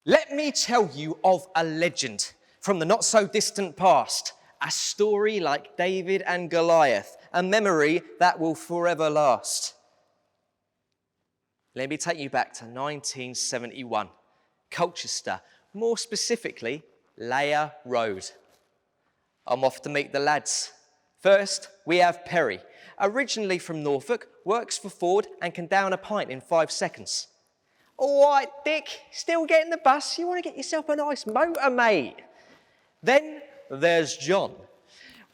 Let me tell you of a legend from the not-so-distant past, a story like David and Goliath, a memory that will forever last. Let me take you back to 1971, Colchester, more specifically, Layer Road. I'm off to meet the lads. First, we have Perry, originally from Norfolk, works for Ford and can down a pint in 5 seconds. All right, Dick, still getting the bus? You want to get yourself a nice motor, mate? Then there's John.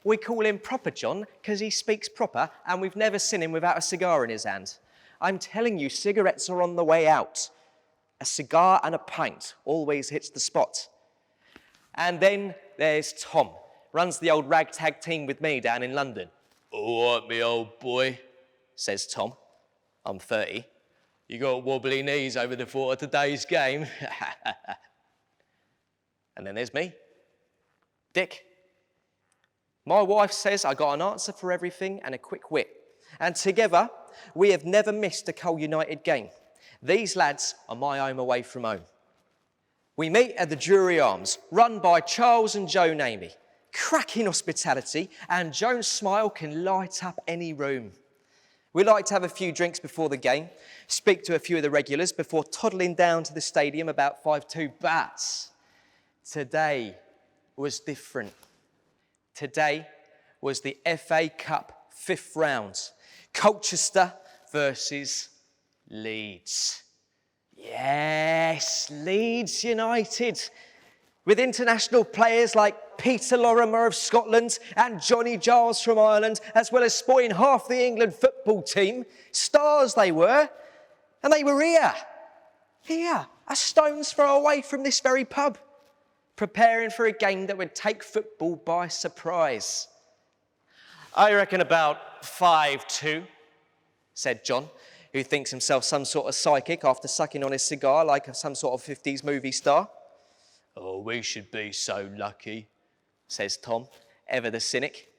We call him Proper John because he speaks proper and we've never seen him without a cigar in his hand. I'm telling you, cigarettes are on the way out. A cigar and a pint always hits the spot. And then there's Tom, runs the old ragtag team with me down in London. All right, me old boy, says Tom. I'm 30. You got wobbly knees over the thought of today's game. And then there's me, Dick. My wife says I got an answer for everything and a quick wit. And together, we have never missed a Col United game. These lads are my home away from home. We meet at the Drury Arms, run by Charles and Joan Amy. Cracking hospitality, and Joan's smile can light up any room. We like to have a few drinks before the game, speak to a few of the regulars before toddling down to the stadium about 5-2. But today was different. Today was the FA Cup 5th round. Colchester versus Leeds. Yes, Leeds United. With international players like Peter Lorimer of Scotland and Johnny Giles from Ireland, as well as sporting half the England football team. Stars they were, and they were here, a stone's throw away from this very pub, preparing for a game that would take football by surprise. I reckon about 5-2, said John, who thinks himself some sort of psychic after sucking on his cigar like some sort of 50s movie star. Oh, we should be so lucky, says Tom, ever the cynic.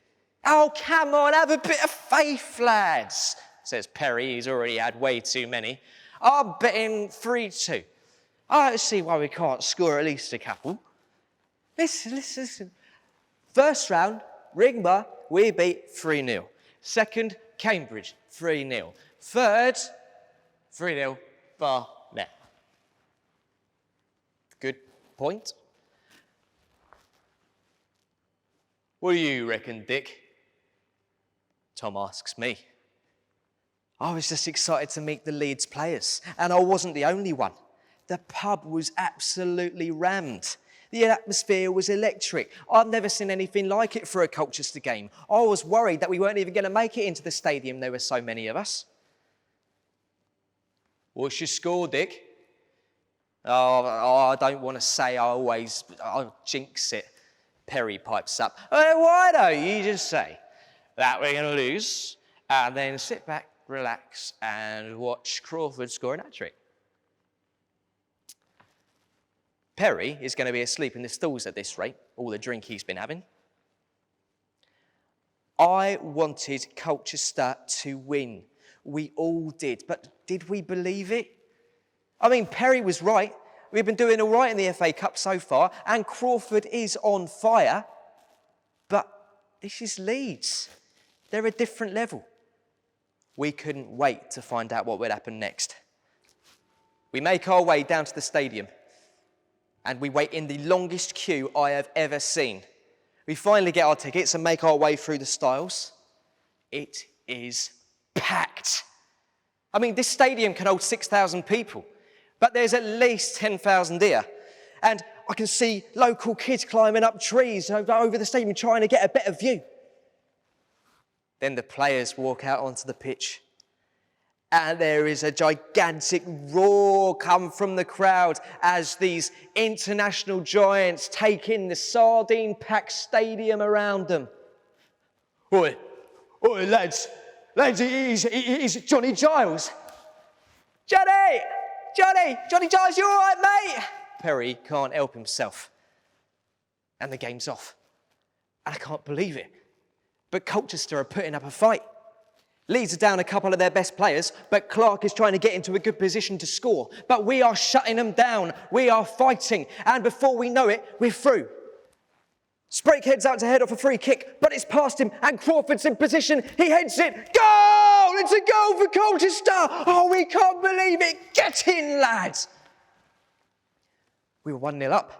Oh, come on, have a bit of faith, lads, says Perry. He's already had way too many. I'm betting 3-2. I don't see why we can't score at least a couple. Listen. First round, Rigma, we beat 3-0. Second, Cambridge, 3-0. Third, 3-0, Barnet. Good point. What do you reckon, Dick? Tom asks me. I was just excited to meet the Leeds players, and I wasn't the only one. The pub was absolutely rammed. The atmosphere was electric. I've never seen anything like it for a Colchester game. I was worried that we weren't even going to make it into the stadium. There were so many of us. What's your score, Dick? Oh, I don't want to say. I'll jinx it. Perry pipes up. Why don't you just say that we're going to lose and then sit back, relax and watch Crawford score an hat-trick? Perry is going to be asleep in the stalls at this rate, all the drink he's been having. I wanted Colchester to win. We all did. But did we believe it? I mean, Perry was right. We've been doing all right in the FA Cup so far, and Crawford is on fire. But this is Leeds. They're a different level. We couldn't wait to find out what would happen next. We make our way down to the stadium, and we wait in the longest queue I have ever seen. We finally get our tickets and make our way through the stiles. It is packed. I mean, this stadium can hold 6,000 people, but there's at least 10,000 here. And I can see local kids climbing up trees over the stadium trying to get a better view. Then the players walk out onto the pitch, and there is a gigantic roar come from the crowd as these international giants take in the sardine-packed stadium around them. Oi, lads, he's Johnny Giles. Johnny Giles, you all right, mate? Perry can't help himself. And the game's off. And I can't believe it. But Colchester are putting up a fight. Leeds are down a couple of their best players, but Clark is trying to get into a good position to score. But we are shutting them down. We are fighting. And before we know it, we're through. Sprake heads out to head off a free kick, but it's past him and Crawford's in position. He heads it. Goal! It's a goal for Colchester. Oh, we can't believe it. Get in, lads. We were 1-0 up.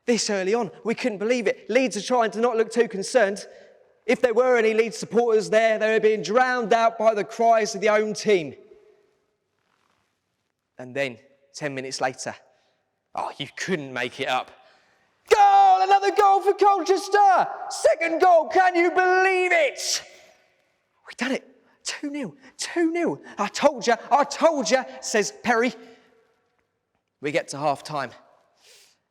This early on, we couldn't believe it. Leeds are trying to not look too concerned. If there were any Leeds supporters there, they were being drowned out by the cries of the home team. And then, 10 minutes later, oh, you couldn't make it up. Goal! Another goal for Colchester! Second goal, can you believe it? We've done it. 2-0, 2-0. I told you, says Perry. We get to half-time,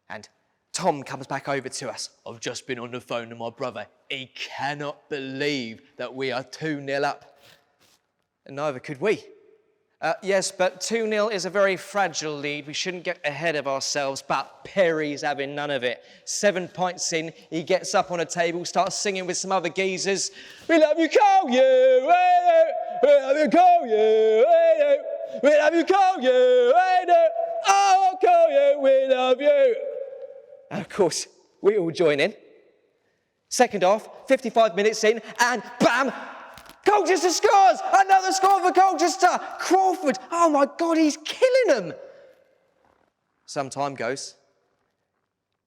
and Tom comes back over to us. I've just been on the phone to my brother. He cannot believe that we are 2-0 up. And neither could we. Yes, but 2-0 is a very fragile lead. We shouldn't get ahead of ourselves, but Perry's having none of it. 7 points in, he gets up on a table, starts singing with some other geezers. We love you, Collier! We love you, Collier! We love you, Collier! Oh, Collier, we love you! And of course, we all join in. Second half, 55 minutes in, and bam! Colchester scores! Another score for Colchester! Crawford, oh my God, he's killing them! Some time goes,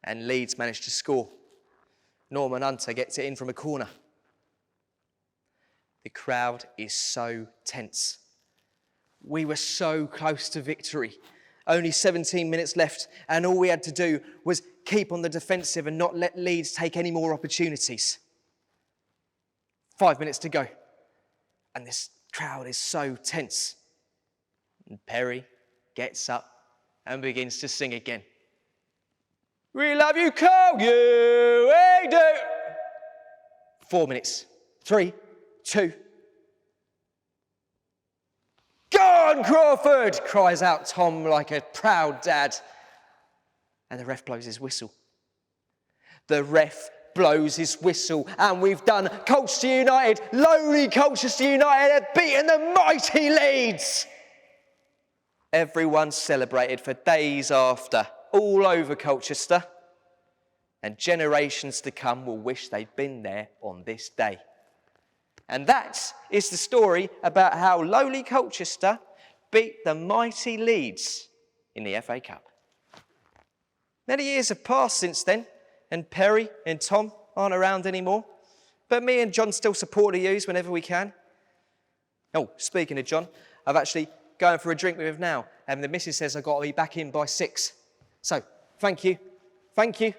and Leeds manage to score. Norman Hunter gets it in from a corner. The crowd is so tense. We were so close to victory. Only 17 minutes left, and all we had to do was keep on the defensive and not let Leeds take any more opportunities. 5 minutes to go. And this crowd is so tense. And Perry gets up and begins to sing again. We love you, Collier, we do. 4 minutes. 3, 2. Go on, Crawford, cries out Tom like a proud dad. And the ref blows his whistle. The ref blows his whistle, and we've done. Colchester United, lowly Colchester United, have beaten the mighty Leeds. Everyone celebrated for days after, all over Colchester, and generations to come will wish they'd been there on this day. And that is the story about how lowly Colchester beat the mighty Leeds in the FA Cup. Many years have passed since then, and Perry and Tom aren't around anymore. But me and John still support the U's whenever we can. Oh, speaking of John, I've actually going for a drink with him now, and the missus says I've got to be back in by 6. So, thank you. Thank you.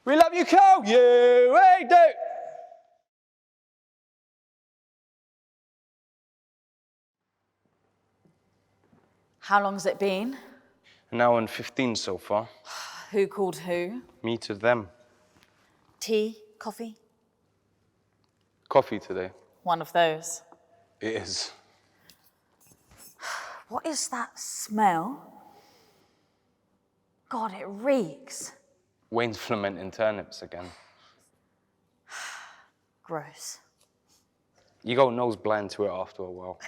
We love you, Cole. You, we do. How long's it been? An hour and 15 so far. Who called who? Me to them. Tea? Coffee? Coffee today. One of those. It is. What is that smell? God, it reeks. Wayne's fermenting turnips again. Gross. You go nose blind to it after a while.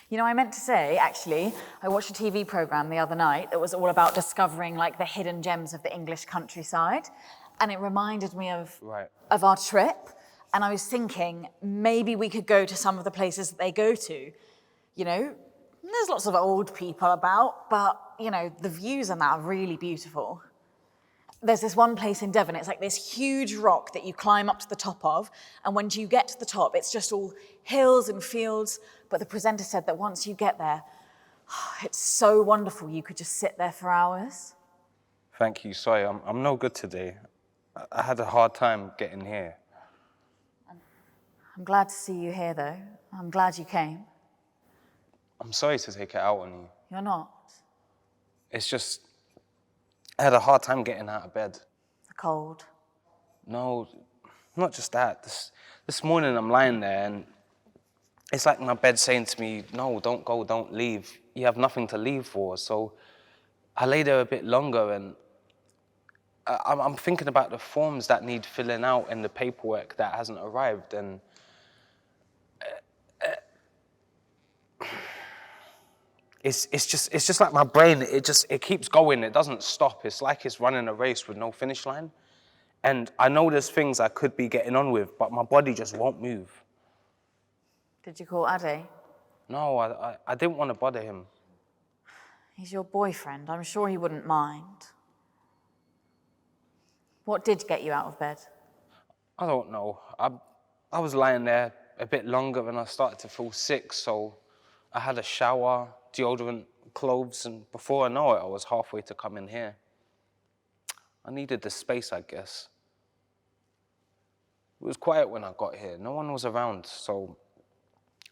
You know, I meant to say, actually, I watched a TV programme the other night that was all about discovering, like, the hidden gems of the English countryside. And it reminded me of our trip. And I was thinking, maybe we could go to some of the places that they go to. You know, there's lots of old people about, but, you know, the views on that are really beautiful. There's this one place in Devon, it's like this huge rock that you climb up to the top of, and when you get to the top, it's just all hills and fields, but the presenter said that once you get there, it's so wonderful, you could just sit there for hours. Thank you, sorry, I'm no good today. I had a hard time getting here. I'm glad to see you here, though. I'm glad you came. I'm sorry to take it out on you. You're not? It's just, I had a hard time getting out of bed. The cold? No, not just that. This morning I'm lying there and it's like my bed's saying to me, no, don't go, don't leave. You have nothing to leave for. So I lay there a bit longer and I'm thinking about the forms that need filling out and the paperwork that hasn't arrived. And it's just like my brain, it keeps going, it doesn't stop. It's like it's running a race with no finish line. And I know there's things I could be getting on with, but my body just won't move. Did you call Ade? No, I didn't want to bother him. He's your boyfriend. I'm sure he wouldn't mind. What did get you out of bed? I don't know. I was lying there a bit longer and I started to feel sick, so I had a shower, deodorant, clothes, and before I know it, I was halfway to come in here. I needed the space, I guess. It was quiet when I got here. No one was around, so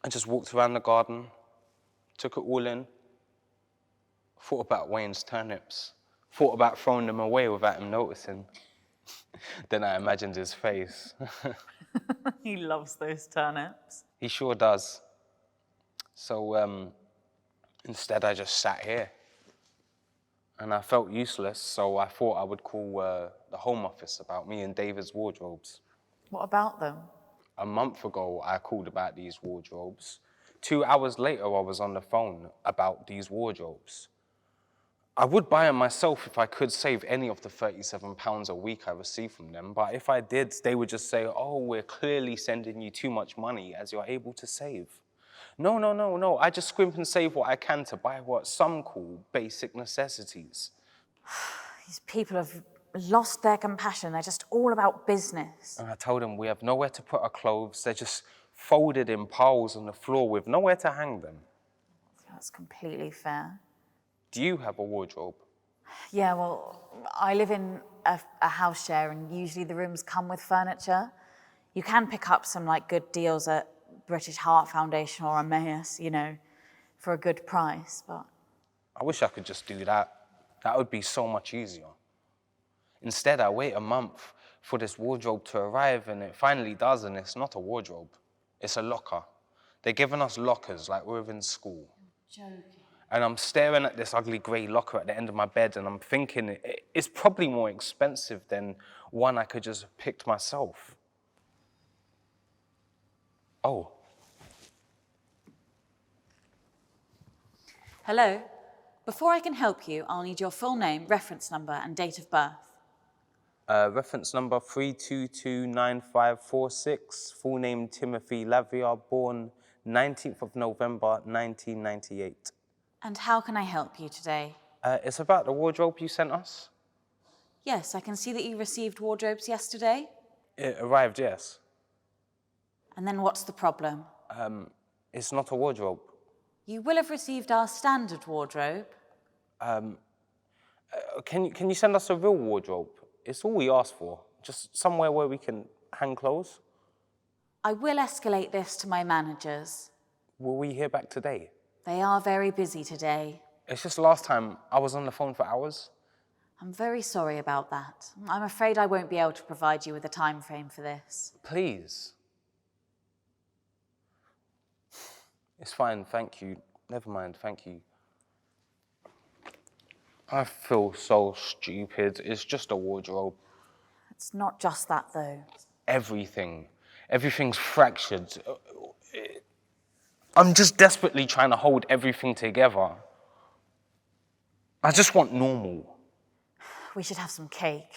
I just walked around the garden, took it all in, thought about Wayne's turnips, thought about throwing them away without him noticing. Then I imagined his face. He loves those turnips. He sure does. So instead I just sat here. And I felt useless, so I thought I would call the Home Office about me and David's wardrobes. What about them? A month ago, I called about these wardrobes. 2 hours later, I was on the phone about these wardrobes. I would buy them myself if I could save any of the £37 a week I receive from them, but if I did, they would just say, oh, we're clearly sending you too much money as you're able to save. No. I just scrimp and save what I can to buy what some call basic necessities. These people have lost their compassion. They're just all about business. And I told them we have nowhere to put our clothes. They're just folded in piles on the floor with nowhere to hang them. That's completely fair. Do you have a wardrobe? Yeah, well, I live in a house share and usually the rooms come with furniture. You can pick up some like good deals at British Heart Foundation or Emmaus, you know, for a good price, but... I wish I could just do that. That would be so much easier. Instead, I wait a month for this wardrobe to arrive and it finally does, and it's not a wardrobe. It's a locker. They're giving us lockers like we're in school. You're joking. And I'm staring at this ugly grey locker at the end of my bed and I'm thinking it's probably more expensive than one I could just have picked myself. Oh. Hello. Before I can help you, I'll need your full name, reference number, and date of birth. Reference number 3229546. Full name Timothy Lavia, born 19th of November 1998. And how can I help you today? It's about the wardrobe you sent us. Yes, I can see that you received wardrobes yesterday. It arrived, yes. And then what's the problem? It's not a wardrobe. You will have received our standard wardrobe. Can you send us a real wardrobe? It's all we ask for. Just somewhere where we can hang clothes. I will escalate this to my managers. Will we hear back today? They are very busy today. It's just last time I was on the phone for hours. I'm very sorry about that. I'm afraid I won't be able to provide you with a time frame for this. Please. It's fine, thank you. Never mind, thank you. I feel so stupid. It's just a wardrobe. It's not just that, though. Everything. Everything's fractured. I'm just desperately trying to hold everything together. I just want normal. We should have some cake.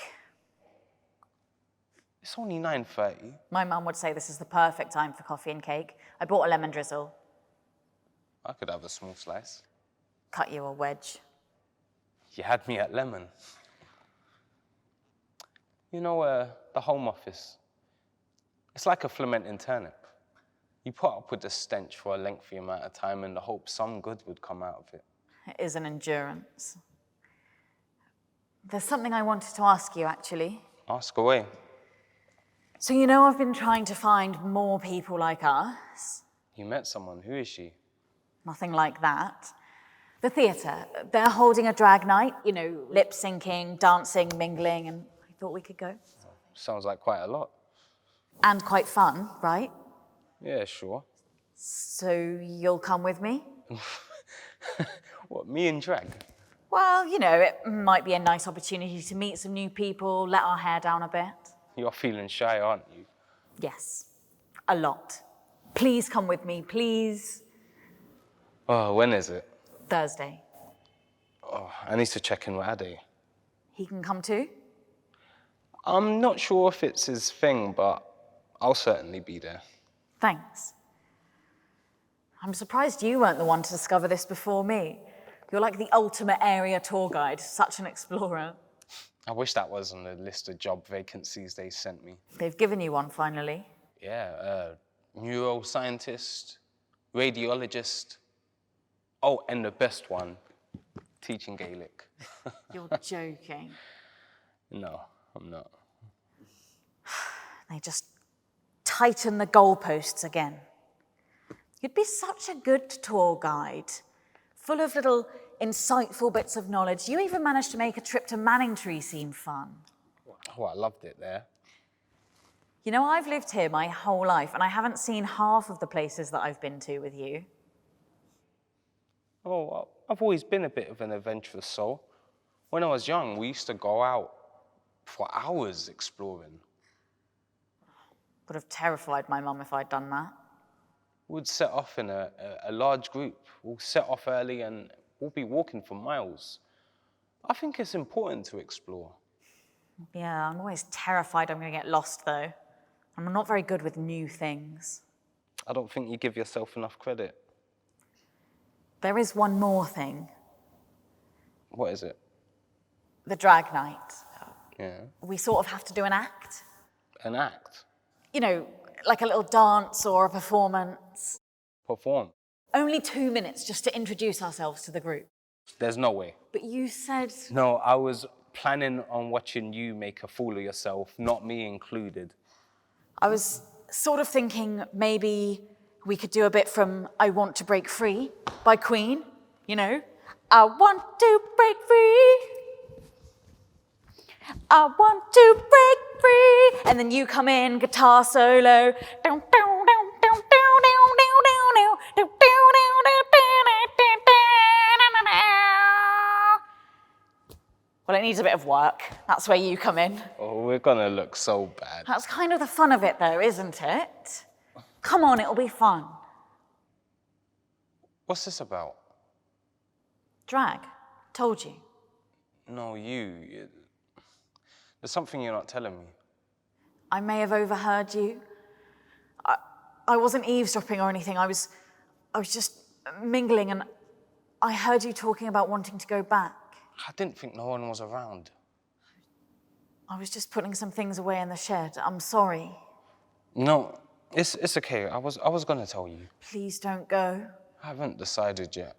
It's only 9:30. My mum would say this is the perfect time for coffee and cake. I bought a lemon drizzle. I could have a small slice. Cut you a wedge. You had me at lemon. You know, the Home Office, it's like a fermenting turnip. You put up with the stench for a lengthy amount of time in the hope some good would come out of it. It is an endurance. There's something I wanted to ask you, actually. Ask away. So you know I've been trying to find more people like us. You met someone. Who is she? Nothing like that. The theatre, they're holding a drag night, you know, lip syncing, dancing, mingling, and I thought we could go. Sounds like quite a lot. And quite fun, right? Yeah, sure. So you'll come with me? What, me in drag? Well, you know, it might be a nice opportunity to meet some new people, let our hair down a bit. You're feeling shy, aren't you? Yes, a lot. Please come with me, please. Oh, when is it? Thursday. Oh, I need to check in with Ade. He can come too? I'm not sure if it's his thing, but I'll certainly be there. Thanks. I'm surprised you weren't the one to discover this before me. You're like the ultimate area tour guide, such an explorer. I wish that was on the list of job vacancies they sent me. They've given you one finally. Yeah, neuroscientist, radiologist. Oh, and the best one, teaching Gaelic. You're joking. No, I'm not. They just tighten the goalposts again. You'd be such a good tour guide, full of little insightful bits of knowledge. You even managed to make a trip to Manningtree seem fun. Oh, I loved it there. You know, I've lived here my whole life and I haven't seen half of the places that I've been to with you. Oh, I've always been a bit of an adventurous soul. When I was young, we used to go out for hours exploring. Would have terrified my mum if I'd done that. We'd set off in a large group. We'll set off early and we'll be walking for miles. I think it's important to explore. Yeah, I'm always terrified I'm going to get lost though. I'm not very good with new things. I don't think you give yourself enough credit. There is one more thing. What is it? The drag night. Yeah. We sort of have to do an act. An act. You know, like a little dance or a performance. Perform. Only 2 minutes just to introduce ourselves to the group. There's no way. But you said... No, I was planning on watching you make a fool of yourself, not me included. I was sort of thinking maybe we could do a bit from I Want to Break Free by Queen, you know? I want to break free. I want to break free. And then you come in, guitar solo. Well, it needs a bit of work. That's where you come in. Oh, we're gonna look so bad. That's kind of the fun of it, though, isn't it? Come on, it'll be fun. What's this about? Drag. Told you. No, you. There's something you're not telling me. I may have overheard you. I wasn't eavesdropping or anything. I was just mingling, and I heard you talking about wanting to go back. I didn't think no one was around. I was just putting some things away in the shed. I'm sorry. No, it's okay. I was gonna tell you. Please don't go. I haven't decided yet.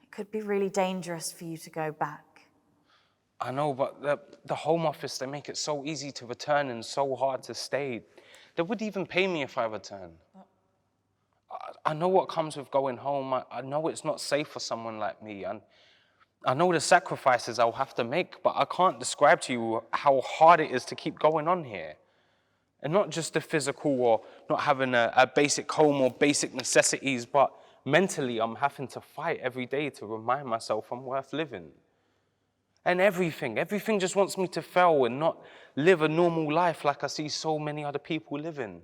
It could be really dangerous for you to go back. I know, but the Home Office, they make it so easy to return and so hard to stay. They would even pay me if I return. I know what comes with going home. I know it's not safe for someone like me. And I know the sacrifices I'll have to make, but I can't describe to you how hard it is to keep going on here. And not just the physical or not having a basic home or basic necessities, but mentally I'm having to fight every day to remind myself I'm worth living. And everything just wants me to fail and not live a normal life like I see so many other people living.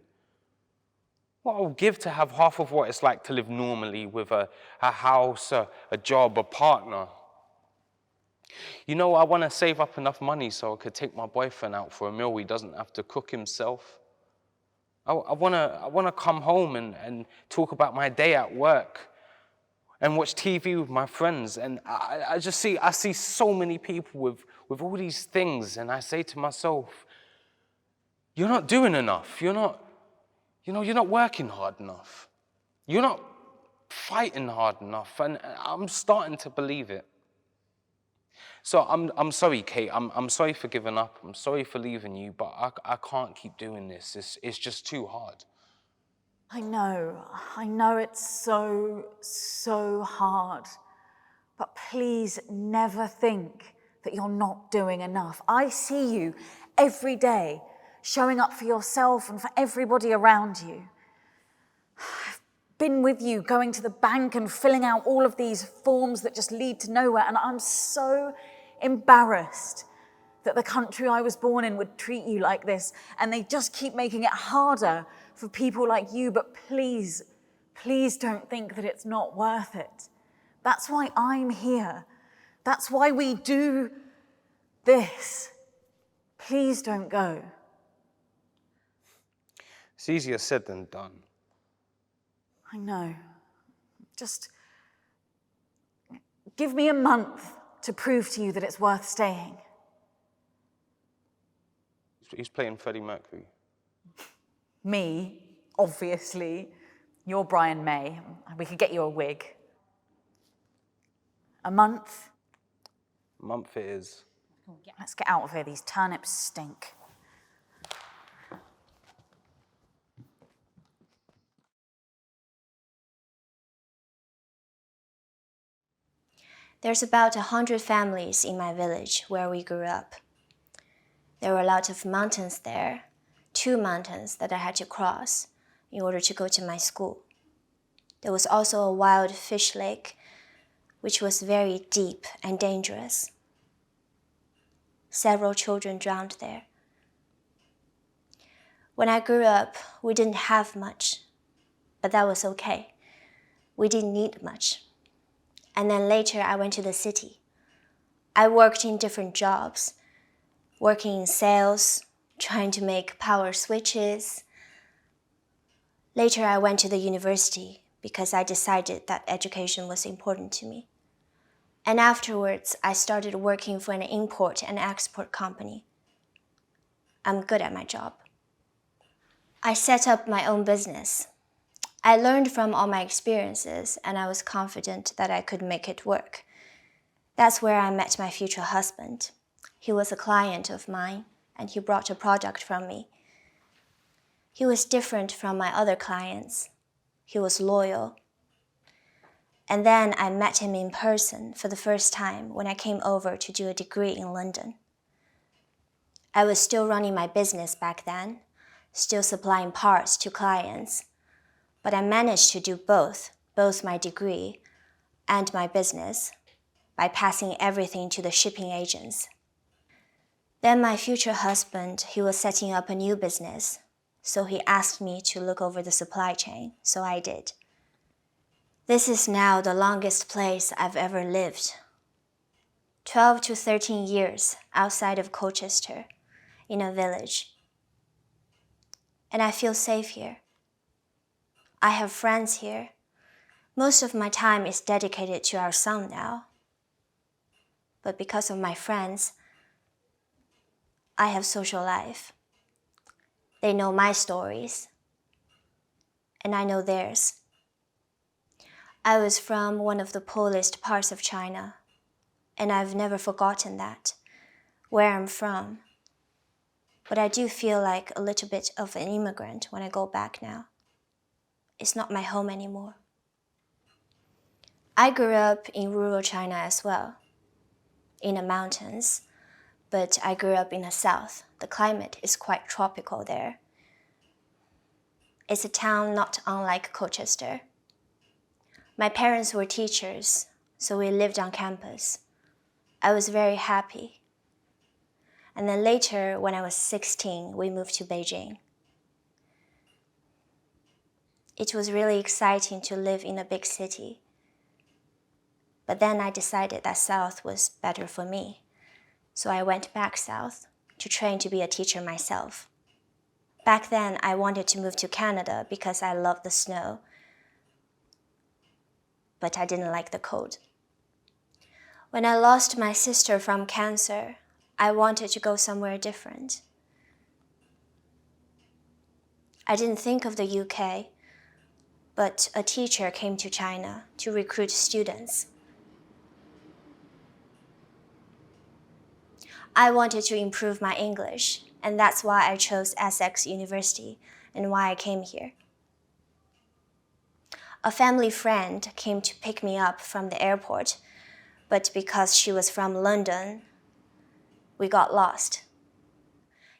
What I'll give to have half of what it's like to live normally with a house, a job, a partner. You know, I want to save up enough money so I could take my boyfriend out for a meal. He doesn't have to cook himself. I want to come home and talk about my day at work and watch TV with my friends. And I see so many people with all these things, and I say to myself, you're not doing enough. You're not working hard enough. You're not fighting hard enough. And I'm starting to believe it. So I'm sorry, Kate. I'm sorry for giving up. I'm sorry for leaving you, but I can't keep doing this. It's just too hard. I know it's so hard. But please never think that you're not doing enough. I see you every day showing up for yourself and for everybody around you. I've been with you going to the bank and filling out all of these forms that just lead to nowhere, and I'm so embarrassed that the country I was born in would treat you like this, and they just keep making it harder for people like you. But please don't think that it's not worth it. That's why I'm here. That's why we do this. Please don't go. It's easier said than done. I know. Just give me a month to prove to you that it's worth staying. He's playing Freddie Mercury. Me, obviously. You're Brian May. We could get you a wig. A month? A month it is. Let's get out of here. These turnips stink. There's about 100 families in my village where we grew up. There were a lot of mountains there, 2 mountains that I had to cross in order to go to my school. There was also a wild fish lake, which was very deep and dangerous. Several children drowned there. When I grew up, we didn't have much, but that was okay. We didn't need much. And then later I went to the city. I worked in different jobs, working in sales, trying to make power switches. Later I went to the university because I decided that education was important to me. And afterwards, I started working for an import and export company. I'm good at my job. I set up my own business. I learned from all my experiences, and I was confident that I could make it work. That's where I met my future husband. He was a client of mine, and he brought a product from me. He was different from my other clients. He was loyal. And then I met him in person for the first time when I came over to do a degree in London. I was still running my business back then, still supplying parts to clients, but I managed to do both my degree and my business, by passing everything to the shipping agents. Then my future husband, he was setting up a new business, so he asked me to look over the supply chain, so I did. This is now the longest place I've ever lived. 12 to 13 years outside of Colchester, in a village. And I feel safe here. I have friends here. Most of my time is dedicated to our son now. But because of my friends, I have social life. They know my stories, and I know theirs. I was from one of the poorest parts of China, and I've never forgotten that, where I'm from. But I do feel like a little bit of an immigrant when I go back now. It's not my home anymore. I grew up in rural China as well, in the mountains, but I grew up in the south. The climate is quite tropical there. It's a town not unlike Colchester. My parents were teachers, so we lived on campus. I was very happy. And then later, when I was 16, we moved to Beijing. It was really exciting to live in a big city. But then I decided that south was better for me. So I went back south to train to be a teacher myself. Back then, I wanted to move to Canada because I loved the snow. But I didn't like the cold. When I lost my sister from cancer, I wanted to go somewhere different. I didn't think of the UK, but a teacher came to China to recruit students. I wanted to improve my English, and that's why I chose Essex University and why I came here. A family friend came to pick me up from the airport, but because she was from London, we got lost.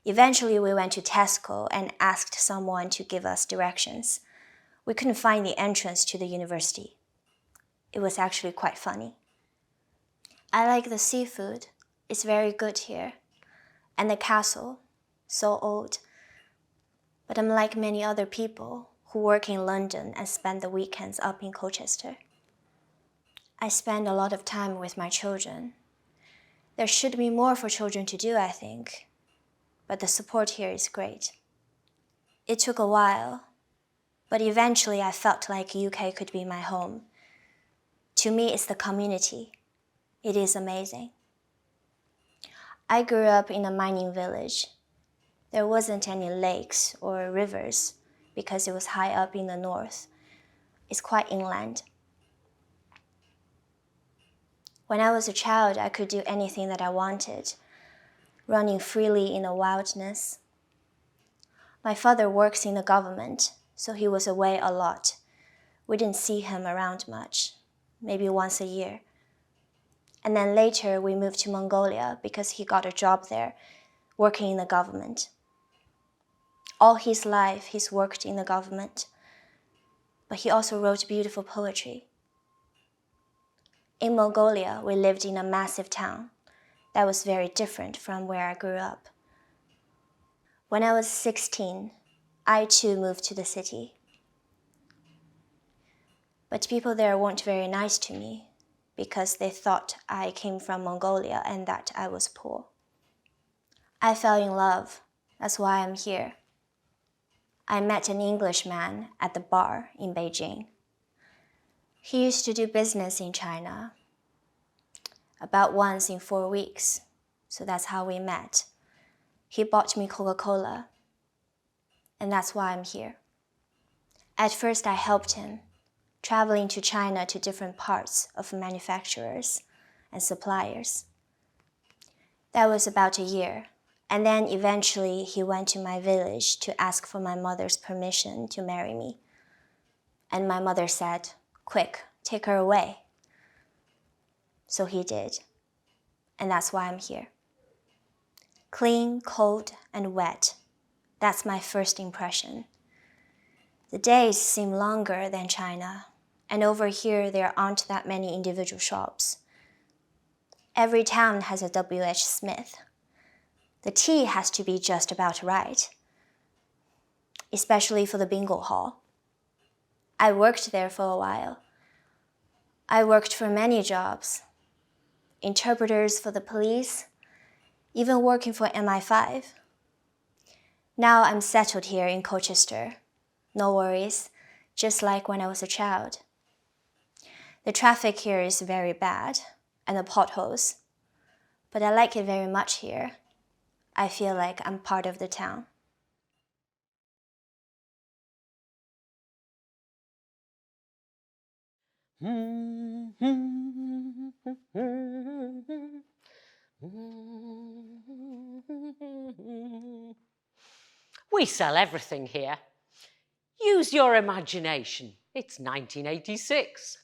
Eventually, we went to Tesco and asked someone to give us directions. We couldn't find the entrance to the university. It was actually quite funny. I like the seafood. It's very good here. And the castle, so old. But I'm like many other people who work in London and spend the weekends up in Colchester. I spend a lot of time with my children. There should be more for children to do, I think, but the support here is great. It took a while, but eventually I felt like UK could be my home. To me, it's the community. It is amazing. I grew up in a mining village. There wasn't any lakes or rivers because it was high up in the north. It's quite inland. When I was a child, I could do anything that I wanted, running freely in the wilderness. My father works in the government, so he was away a lot. We didn't see him around much, maybe once a year. And then later we moved to Mongolia because he got a job there, working in the government. All his life, he's worked in the government, but he also wrote beautiful poetry. In Mongolia, we lived in a massive town that was very different from where I grew up. When I was 16, I too moved to the city. But people there weren't very nice to me because they thought I came from Mongolia and that I was poor. I fell in love. That's why I'm here. I met an Englishman at the bar in Beijing. He used to do business in China about once in 4 weeks, so that's how we met. He bought me Coca-Cola, and that's why I'm here. At first I helped him, traveling to China to different parts of manufacturers and suppliers. That was about a year, and then eventually he went to my village to ask for my mother's permission to marry me. And my mother said, "Quick, take her away." So he did, and that's why I'm here. Clean, cold, and wet. That's my first impression. The days seem longer than China, and over here there aren't that many individual shops. Every town has a W.H. Smith. The tea has to be just about right, especially for the bingo hall. I worked there for a while. I worked for many jobs. Interpreters for the police, even working for MI5. Now I'm settled here in Colchester. No worries, just like when I was a child. The traffic here is very bad, and the potholes. But I like it very much here. I feel like I'm part of the town. We sell everything here. Use your imagination. It's 1986.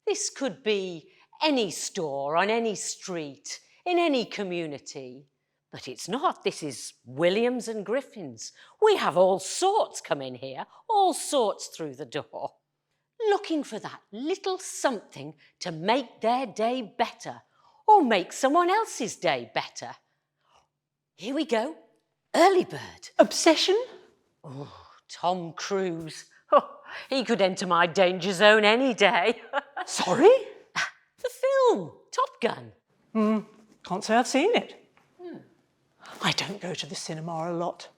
This could be any store on any street, in any community. But it's not. This is Williams and Griffin's. We have all sorts come in here, all sorts through the door, looking for that little something to make their day better or make someone else's day better. Here we go. Early bird. Obsession? Oh, Tom Cruise. Oh, he could enter my danger zone any day. Sorry? The film, Top Gun. Can't say I've seen it. I don't go to the cinema a lot.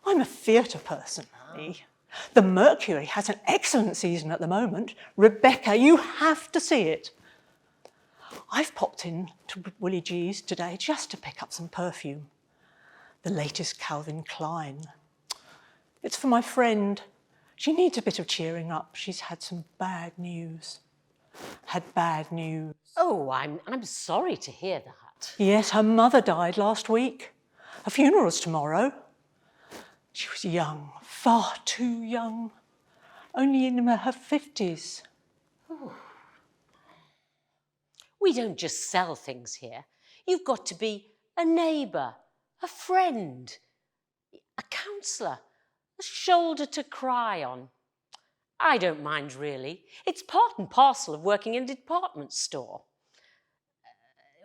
I'm a theatre person. Me. The Mercury has an excellent season at the moment. Rebecca, you have to see it. I've popped in to Willie G's today just to pick up some perfume. The latest Calvin Klein. It's for my friend. She needs a bit of cheering up. She's had some bad news. Oh, I'm sorry to hear that. Yes, her mother died last week. Her funeral's tomorrow. She was young, far too young, only in her 50s. We don't just sell things here. You've got to be a neighbour, a friend, a counsellor, a shoulder to cry on. I don't mind really. It's part and parcel of working in a department store.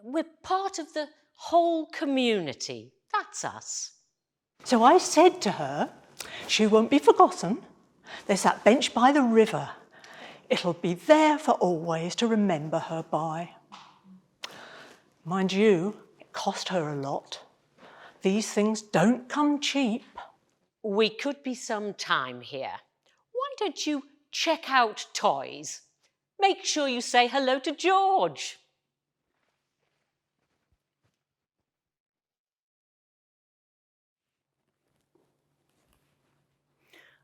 We're part of the whole community. That's us. So I said to her, she won't be forgotten. There's that bench by the river. It'll be there for always to remember her by. Mind you, it cost her a lot. These things don't come cheap. We could be some time here. Why don't you check out toys? Make sure you say hello to George.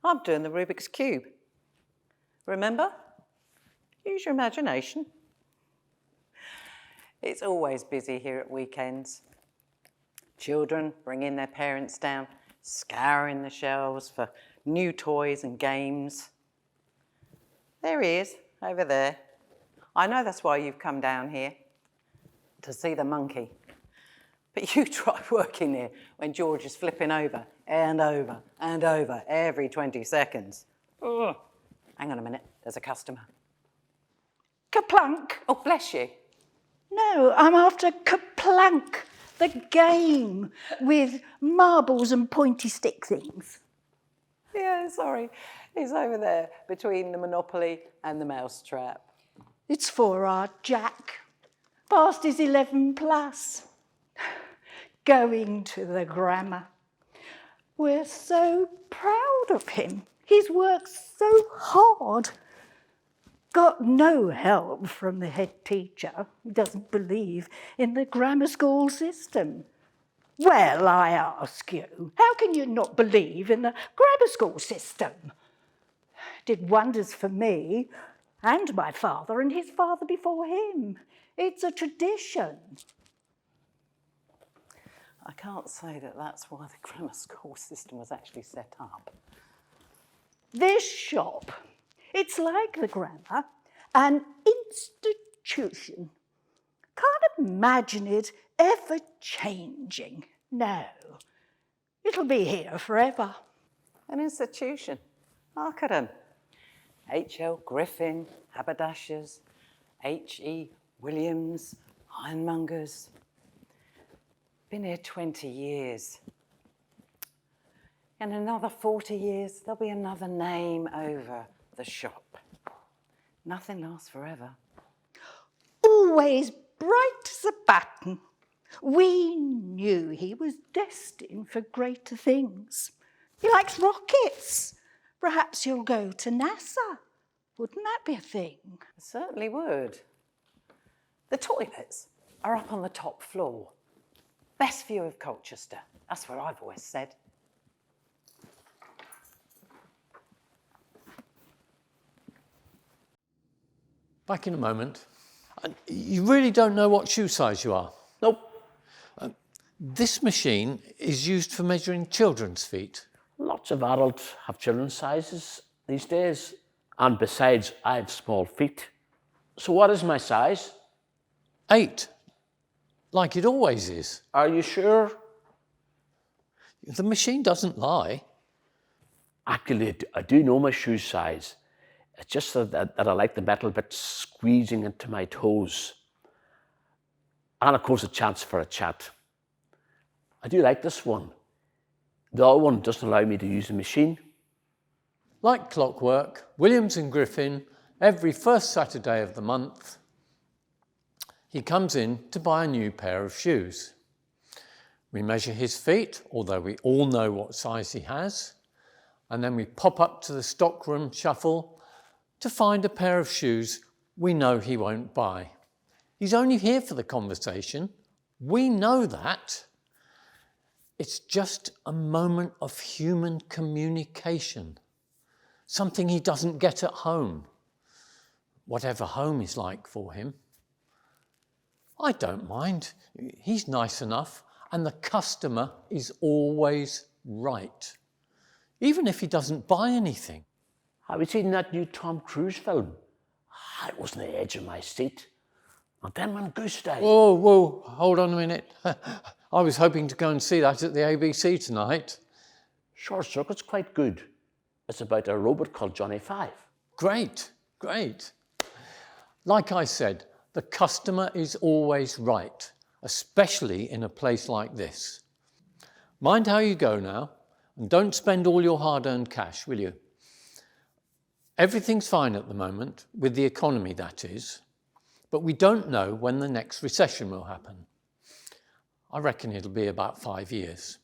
I'm doing the Rubik's Cube. Remember? Use your imagination. It's always busy here at weekends. Children bringing their parents down, scouring the shelves for new toys and games. There he is, over there. I know that's why you've come down here, to see the monkey. But you try working here when George is flipping over and over and over every 20 seconds. Ugh. Hang on a minute, there's a customer. Kaplank. Oh, bless you. No, I'm after Kaplank, the game with marbles and pointy stick things. Yeah, sorry. He's over there between the Monopoly and the Mousetrap. It's for our Jack. Past his 11 plus. Going to the grammar. We're so proud of him. He's worked so hard. Got no help from the head teacher, who doesn't believe in the grammar school system. Well, I ask you, how can you not believe in the grammar school system? Did wonders for me and my father and his father before him. It's a tradition. I can't say that that's why the grammar school system was actually set up. This shop, it's like the grammar, an institution. Can't imagine it ever changing. No, it'll be here forever. An institution. Look at them. H.L. Griffin, haberdashers, H.E. Williams, ironmongers. Been here 20 years. In another 40 years, there'll be another name over the shop. Nothing lasts forever. Always bright as a button. We knew he was destined for greater things. He likes rockets. Perhaps you'll go to NASA. Wouldn't that be a thing? It certainly would. The toilets are up on the top floor. Best view of Colchester. That's what I've always said. Back in a moment. You really don't know what shoe size you are? Nope. This machine is used for measuring children's feet. Lots of adults have children's sizes these days. And besides, I have small feet. So what is my size? 8, like it always is. Are you sure? The machine doesn't lie. Actually, I do know my shoe size. It's just that I like the metal bit squeezing into my toes. And of course, a chance for a chat. I do like this one. The other one doesn't allow me to use the machine. Like clockwork, Williams and Griffin, every first Saturday of the month, he comes in to buy a new pair of shoes. We measure his feet, although we all know what size he has, and then we pop up to the stockroom shuffle to find a pair of shoes we know he won't buy. He's only here for the conversation. We know that. It's just a moment of human communication, something he doesn't get at home, whatever home is like for him. I don't mind. He's nice enough, and the customer is always right, even if he doesn't buy anything. Have you seen that new Tom Cruise film? I was on the edge of my seat. And then on Goose Day. Whoa, hold on a minute. I was hoping to go and see that at the ABC tonight. Short Circuit's quite good. It's about a robot called Johnny Five. Great. Like I said, the customer is always right, especially in a place like this. Mind how you go now, and don't spend all your hard-earned cash, will you? Everything's fine at the moment, with the economy that is, but we don't know when the next recession will happen. I reckon it'll be about 5 years.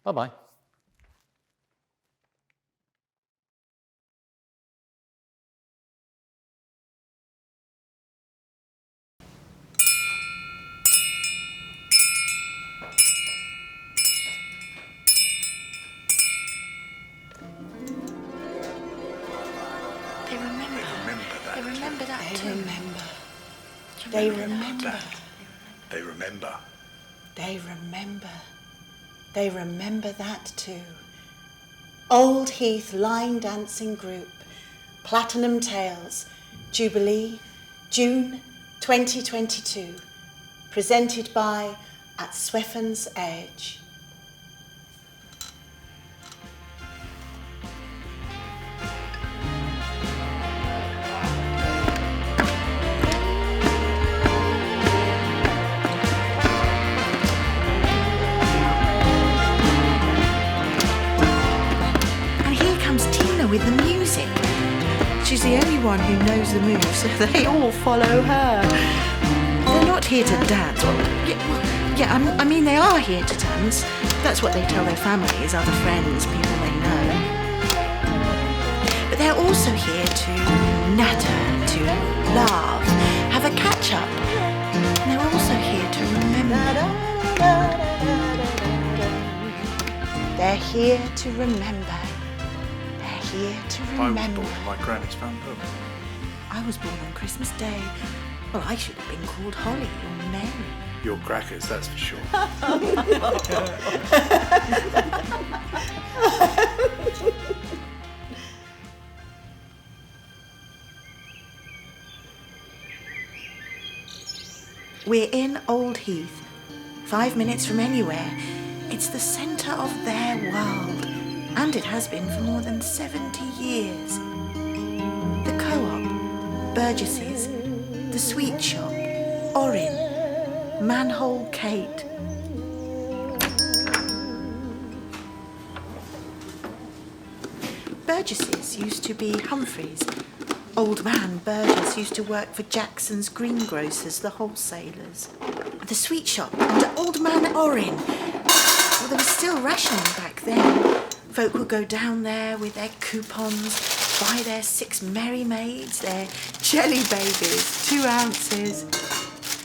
Bye-bye. They remember that. They remember that too. They remember. They remember. They remember. They remember that too. Old Heath Line Dancing Group, Platinum Tales, Jubilee, June 2022. Presented by At Sweffen's Edge. With the music. She's the only one who knows the moves, so they all follow her. They're not here to dance. I mean they are here to dance. That's what they tell their families, other friends, people they know. But they're also here to natter, to laugh, have a catch-up. And they're also here to remember. They're here to remember. Here to remember. I was born in my granny's front room. I was born on Christmas Day. Well, I should have been called Holly or Mary. You're crackers, that's for sure. We're in Old Heath, 5 minutes from anywhere. It's the centre of their world. And it has been for more than 70 years. The Co-op, Burgess's, the Sweet Shop, Orin, Manhole Kate. Burgess's used to be Humphrey's. Old man Burgess used to work for Jackson's greengrocers, the wholesalers. The Sweet Shop under Old man Orin. Well, there was still rationing back then. Folk would go down there with their coupons, buy their 6 Merry Maids, their jelly babies, 2 ounces.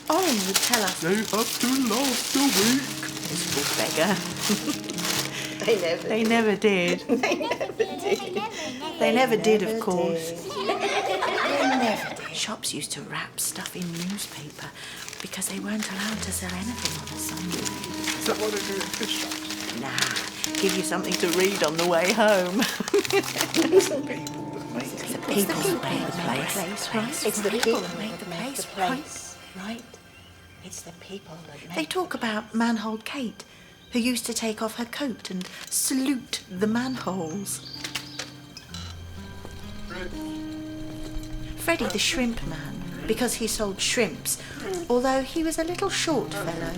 Orin would tell us they have to last a week. This poor beggar. They never did. They never did, of course. They never did. Shops used to wrap stuff in newspaper because they weren't allowed to sell anything on a Sunday. Is that what they do in fish shops? Nah, give you something to read on the way home. It's the people that make it. It's the people that make the place, right? It's the people that make the place, right? It's the people that make. They talk about Manhole Kate, who used to take off her coat and salute the manholes. Freddie the Shrimp Man, because he sold shrimps, although he was a little short fellow.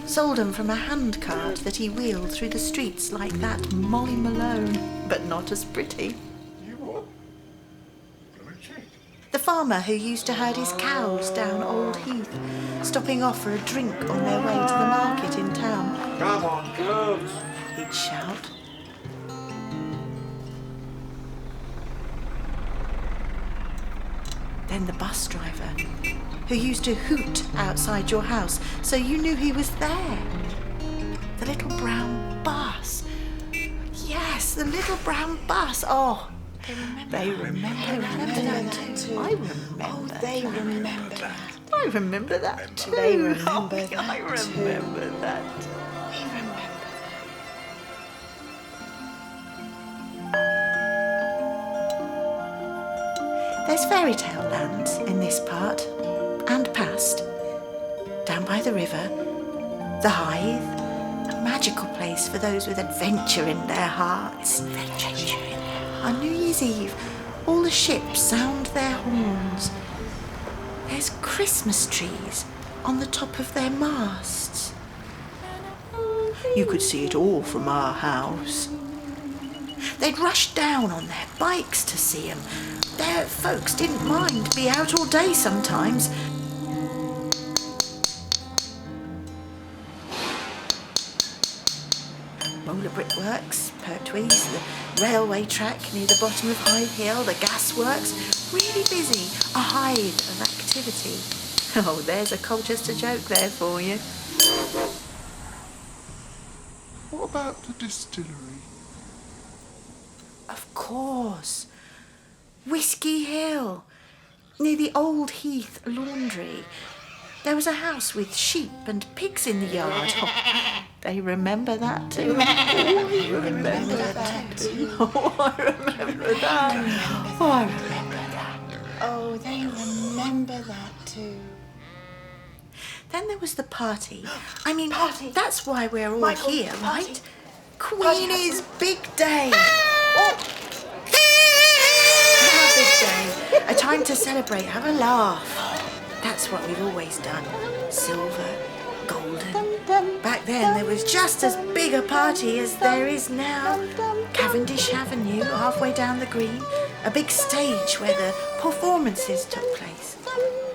Sold them from a handcart that he wheeled through the streets like that Molly Malone, but not as pretty. The farmer who used to herd his cows down Old Heath, stopping off for a drink on their way to the market in town. Come on, girls, he'd shout. Then the bus driver, who used to hoot outside your house so you knew he was there. The little brown bus. Yes, the little brown bus. Oh, they remember that too. I remember. Oh, they remember that. I remember that too. They remember that too. I remember that. We remember that. There's fairy tale land in this part, and past. Down by the river, the Hythe, a magical place for those with adventure in their hearts. Adventure in their hearts. On New Year's Eve, all the ships sound their horns. There's Christmas trees on the top of their masts. You could see it all from our house. They'd rush down on their bikes to see him. Their folks didn't mind, be out all day sometimes. Roller brickworks, Pertwee's, the railway track near the bottom of Hyde Hill, the gasworks, really busy, a hive of activity. Oh, there's a Colchester joke there for you. What about the distillery? Of course. Whiskey Hill, near the old Heath laundry. There was a house with sheep and pigs in the yard. Oh, they remember that too. Oh, I remember that too. Oh, I remember that. Oh, I remember that. Oh, they remember that too. Then there was the party. I mean, that's why we're all Michael, here, party. right? Queenie's big day. Our big day. A time to celebrate, have a laugh. That's what we've always done. Silver, golden. Back then, there was just as big a party as there is now. Cavendish Avenue, halfway down the green. A big stage where the performances took place.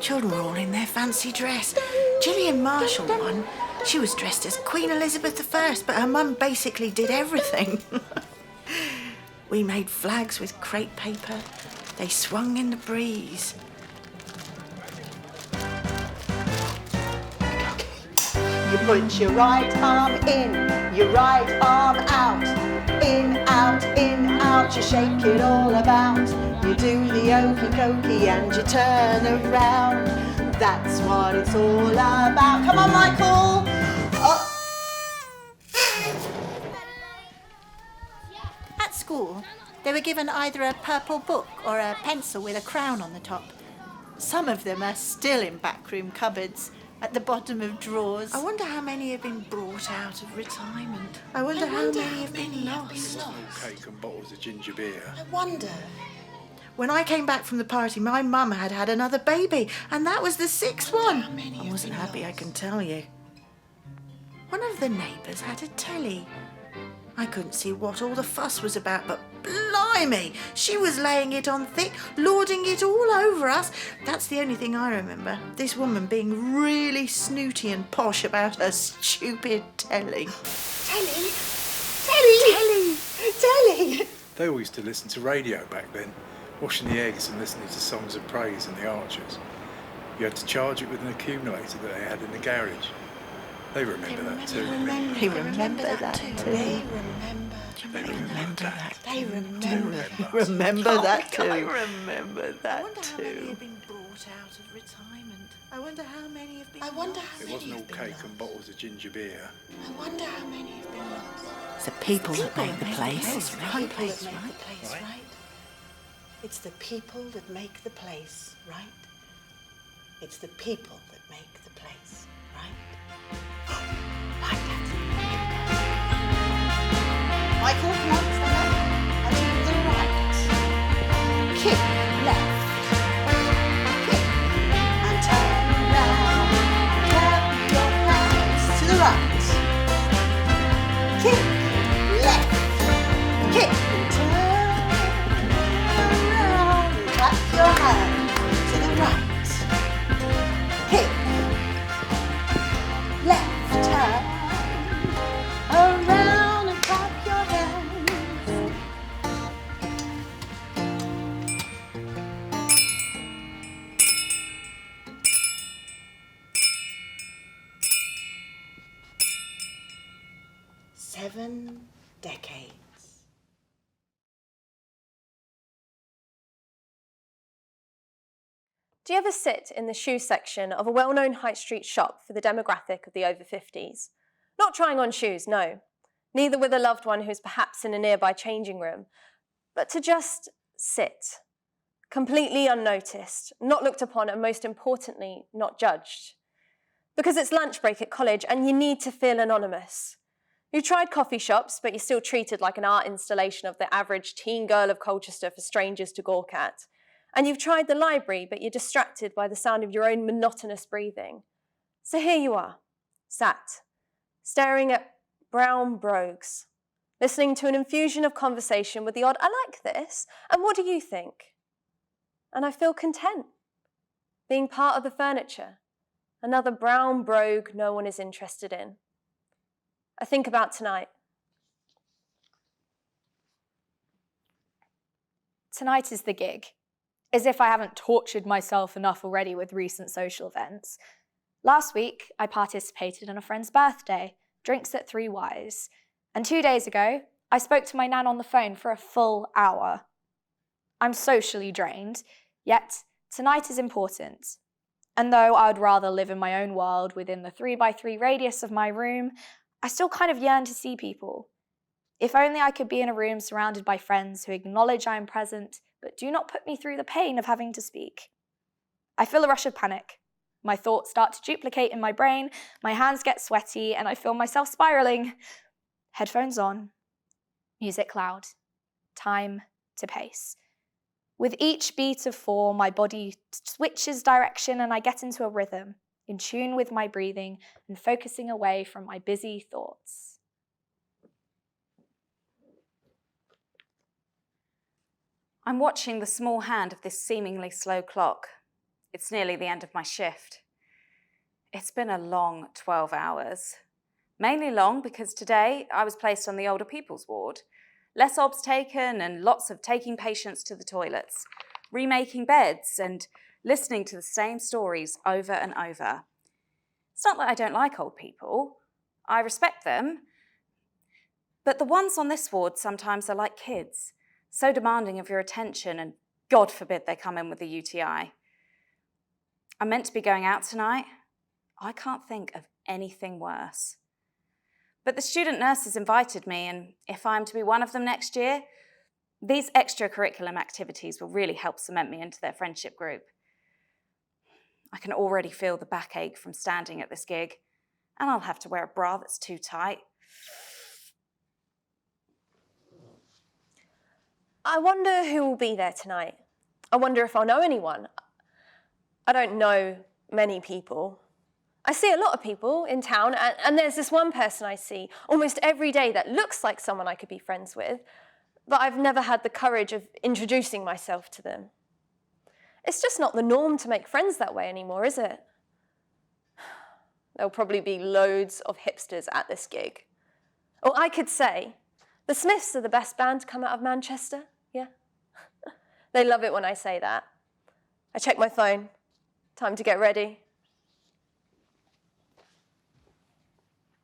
Children were all in their fancy dress. Gillian Marshall won. She was dressed as Queen Elizabeth I, but her mum basically did everything. We made flags with crepe paper. They swung in the breeze. You put your right arm in, your right arm out. In, out, you shake it all about. You do the okey dokey and you turn around. That's what it's all about. Come on, Michael! Oh. At school, they were given either a purple book or a pencil with a crown on the top. Some of them are still in backroom cupboards, at the bottom of drawers. I wonder how many have been brought out of retirement. I wonder how many have been lost. Cake and bottles of ginger beer. I wonder. When I came back from the party, my mum had had another baby, and that was the sixth one. I wasn't happy, I can tell you. One of the neighbours had a telly. I couldn't see what all the fuss was about, but blimey, she was laying it on thick, lording it all over us. That's the only thing I remember. This woman being really snooty and posh about her stupid telly. Telly! Telly! Telly! Telly! They all used to listen to radio back then, washing the eggs and listening to songs of praise and the Archers. You had to charge it with an accumulator that they had in the garage. They remember that too. They remember that too. They remember. They remember that. They remember. Remember that too. I remember that I wonder how many too. have been brought out of retirement. I wonder how many have been I wonder lost. how It many wasn't all have been cake lost. and bottles of ginger beer. I wonder how many have been lost. It's the people that make the place. It's the people that make the right? place, right? It's the people that make the place, right? It's the people that make the place, right? Like that. Michael, come on, stand up. And to the right. Kick left. Kick. And turn around. Clap your hands to the right. Kick left. Kick. And turn around. Clap your hands to the right. Kick. Left turn. Around and clap your hands. Seven decades. Do you ever sit in the shoe section of a well-known high street shop for the demographic of the over 50s? Not trying on shoes, no. Neither with a loved one who's perhaps in a nearby changing room, but to just sit. Completely unnoticed, not looked upon, and most importantly, not judged. Because it's lunch break at college and you need to feel anonymous. You've tried coffee shops, but you're still treated like an art installation of the average teen girl of Colchester for strangers to gawk at. And you've tried the library, but you're distracted by the sound of your own monotonous breathing. So here you are, sat, staring at brown brogues, listening to an infusion of conversation with the odd, "I like this, and what do you think?" And I feel content, being part of the furniture, another brown brogue no one is interested in. I think about tonight. Tonight is the gig, as if I haven't tortured myself enough already with recent social events. Last week, I participated in a friend's birthday, drinks at 3 Ys, and 2 days ago, I spoke to my nan on the phone for a full hour. I'm socially drained, yet tonight is important. And though I would rather live in my own world within the 3x3 radius of my room, I still kind of yearn to see people. If only I could be in a room surrounded by friends who acknowledge I am present, but do not put me through the pain of having to speak. I feel a rush of panic. My thoughts start to duplicate in my brain, my hands get sweaty, and I feel myself spiraling. Headphones on, music loud, time to pace. With each beat of 4, my body switches direction and I get into a rhythm, in tune with my breathing and focusing away from my busy thoughts. I'm watching the small hand of this seemingly slow clock. It's nearly the end of my shift. It's been a long 12 hours. Mainly long because today I was placed on the older people's ward. Less obs taken and lots of taking patients to the toilets, remaking beds and listening to the same stories over and over. It's not that I don't like old people. I respect them. But the ones on this ward sometimes are like kids, so demanding of your attention, and God forbid they come in with a UTI. I'm meant to be going out tonight. I can't think of anything worse. But the student nurses invited me, and if I'm to be one of them next year, these extracurriculum activities will really help cement me into their friendship group. I can already feel the backache from standing at this gig, and I'll have to wear a bra that's too tight. I wonder who will be there tonight. I wonder if I'll know anyone. I don't know many people. I see a lot of people in town, and there's this one person I see almost every day that looks like someone I could be friends with, but I've never had the courage of introducing myself to them. It's just not the norm to make friends that way anymore, is it? There'll probably be loads of hipsters at this gig. Or I could say, the Smiths are the best band to come out of Manchester, yeah? They love it when I say that. I check my phone. Time to get ready.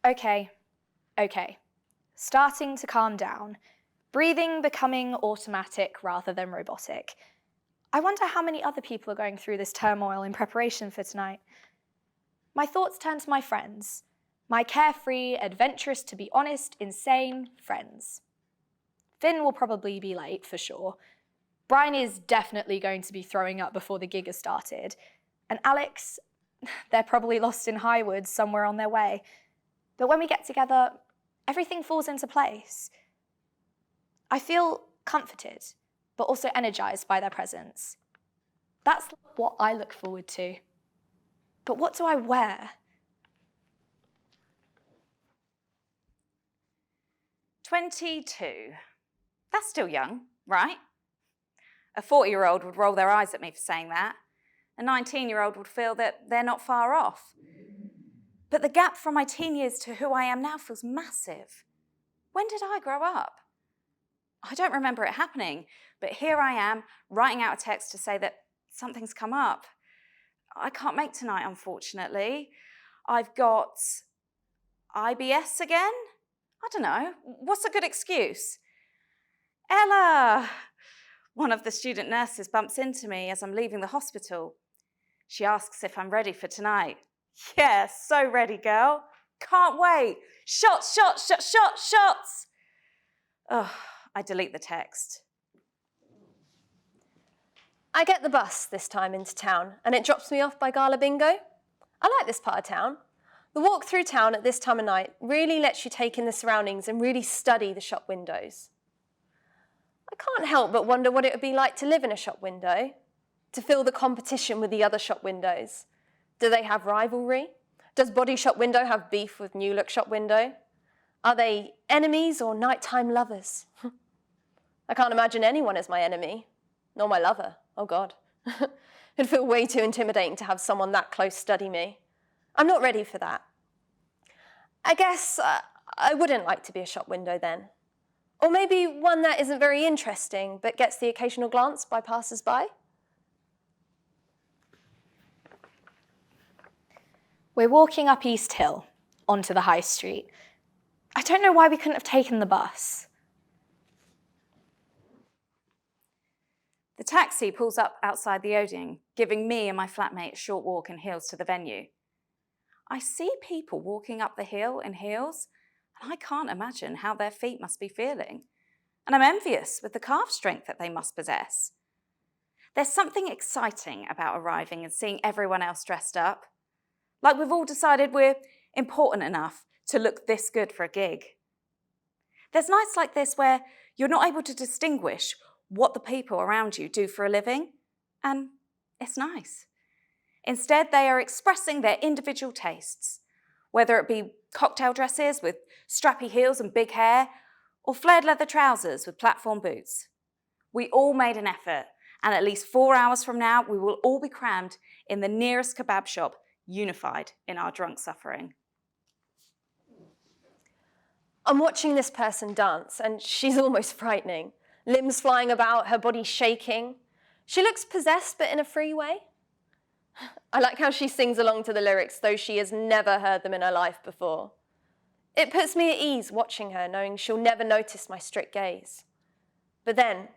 Okay. Starting to calm down. Breathing becoming automatic rather than robotic. I wonder how many other people are going through this turmoil in preparation for tonight. My thoughts turn to my friends. My carefree, adventurous, to be honest, insane friends. Finn will probably be late, for sure. Brian is definitely going to be throwing up before the gig has started. And Alex, they're probably lost in Highwood somewhere on their way. But when we get together, everything falls into place. I feel comforted, but also energized by their presence. That's what I look forward to. But what do I wear? 22. That's still young, right? A 40-year-old would roll their eyes at me for saying that. A 19-year-old would feel that they're not far off. But the gap from my teen years to who I am now feels massive. When did I grow up? I don't remember it happening, but here I am writing out a text to say that something's come up. I can't make tonight, unfortunately. I've got IBS again? I don't know. What's a good excuse? Ella! One of the student nurses bumps into me as I'm leaving the hospital. She asks if I'm ready for tonight. Yeah, so ready, girl. Can't wait. Shots. Oh, I delete the text. I get the bus this time into town, and it drops me off by Gala Bingo. I like this part of town. The walk through town at this time of night really lets you take in the surroundings and really study the shop windows. I can't help but wonder what it would be like to live in a shop window, to feel the competition with the other shop windows. Do they have rivalry? Does Body Shop Window have beef with New Look Shop Window? Are they enemies or nighttime lovers? I can't imagine anyone as my enemy, nor my lover. Oh God. It'd feel way too intimidating to have someone that close study me. I'm not ready for that. I guess I wouldn't like to be a shop window then. Or maybe one that isn't very interesting, but gets the occasional glance by passers-by. We're walking up East Hill, onto the high street. I don't know why we couldn't have taken the bus. The taxi pulls up outside the Odeon, giving me and my flatmate a short walk in heels to the venue. I see people walking up the hill in heels, and I can't imagine how their feet must be feeling. And I'm envious with the calf strength that they must possess. There's something exciting about arriving and seeing everyone else dressed up. Like we've all decided we're important enough to look this good for a gig. There's nights like this where you're not able to distinguish what the people around you do for a living, and it's nice. Instead, they are expressing their individual tastes, whether it be cocktail dresses with strappy heels and big hair, or flared leather trousers with platform boots. We all made an effort, and at least 4 hours from now, we will all be crammed in the nearest kebab shop, unified in our drunk suffering. I'm watching this person dance, and she's almost frightening. Limbs flying about, her body shaking. She looks possessed, but in a free way. I like how she sings along to the lyrics, though she has never heard them in her life before. It puts me at ease watching her, knowing she'll never notice my strict gaze. But then,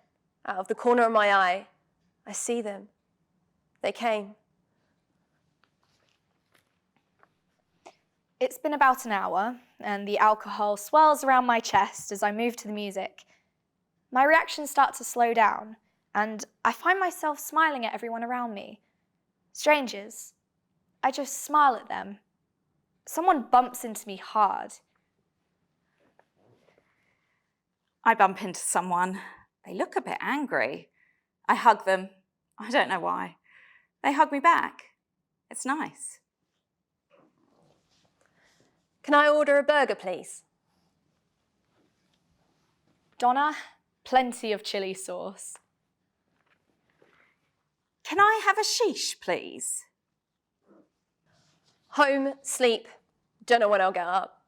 out of the corner of my eye, I see them. They came. It's been about an hour, and the alcohol swirls around my chest as I move to the music. My reactions start to slow down, and I find myself smiling at everyone around me. Strangers. I just smile at them. Someone bumps into me hard. I bump into someone. They look a bit angry. I hug them. I don't know why. They hug me back. It's nice. Can I order a burger, please? Donna, plenty of chili sauce. Can I have a sheesh, please? Home, sleep. Don't know when I'll get up.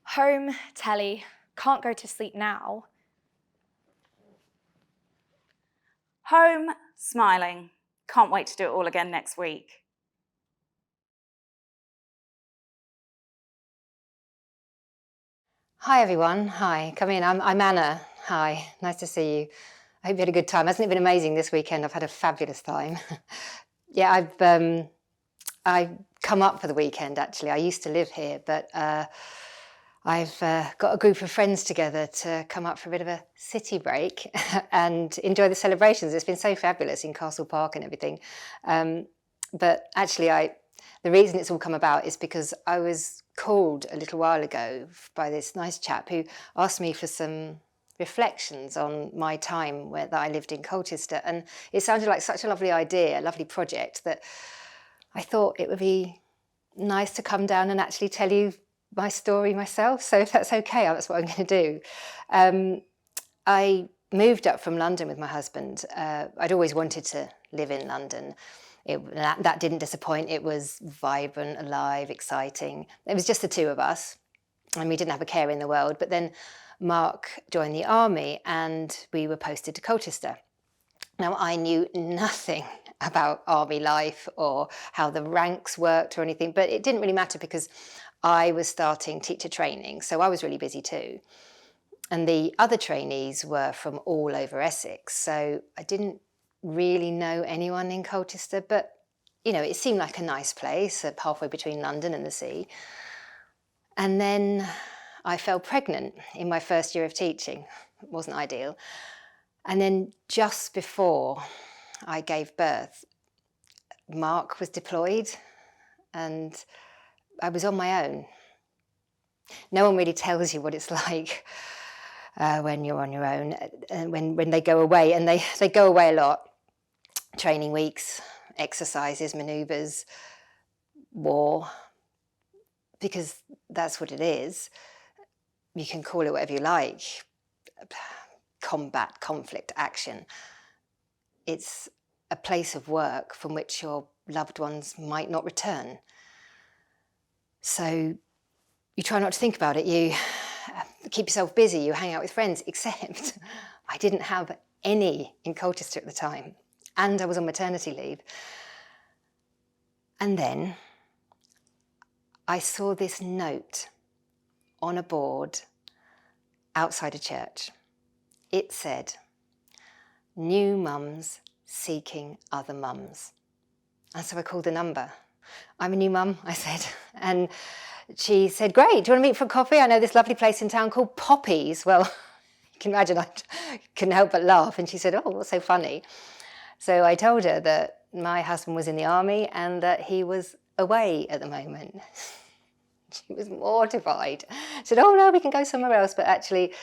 Home, telly. Can't go to sleep now. Home, smiling. Can't wait to do it all again next week. Hi everyone, hi, come in, I'm Anna, hi, nice to see you. I hope you had a good time. Hasn't it been amazing this weekend? I've had a fabulous time. Yeah, I've come up for the weekend actually. I used to live here, but I've got a group of friends together to come up for a bit of a city break and enjoy the celebrations. It's been so fabulous in Castle Park and everything. But actually the reason it's all come about is because I was called a little while ago by this nice chap who asked me for some reflections on my time that I lived in Colchester, and it sounded like such a lovely idea, a lovely project, that I thought it would be nice to come down and actually tell you my story myself. So if that's okay, that's what I'm going to do. I moved up from London with my husband. I'd always wanted to live in London. That didn't disappoint. It was vibrant, alive, exciting. It was just the two of us, and we didn't have a care in the world. But then Mark joined the army, and we were posted to Colchester. Now, I knew nothing about army life or how the ranks worked or anything, but it didn't really matter because I was starting teacher training, so I was really busy too. And the other trainees were from all over Essex, so I didn't really know anyone in Colchester, but you know, it seemed like a nice place, halfway between London and the sea. And then I fell pregnant in my first year of teaching. It wasn't ideal. And then just before I gave birth, Mark was deployed and I was on my own. No one really tells you what it's like when you're on your own, and when they go away, and they go away a lot. Training weeks, exercises, manoeuvres, war, because that's what it is. You can call it whatever you like. Combat, conflict, action. It's a place of work from which your loved ones might not return. So you try not to think about it. You keep yourself busy, you hang out with friends, except I didn't have any in Colchester at the time, and I was on maternity leave. And then I saw this note on a board outside a church. It said, "New mums seeking other mums." And so I called the number. "I'm a new mum," I said. And she said, "Great, do you want to meet for coffee? I know this lovely place in town called Poppy's." Well, you can imagine I couldn't help but laugh. And she said, "Oh, what's so funny?" So I told her that my husband was in the army and that he was away at the moment. She was mortified. She said, "Oh no, we can go somewhere else." But actually,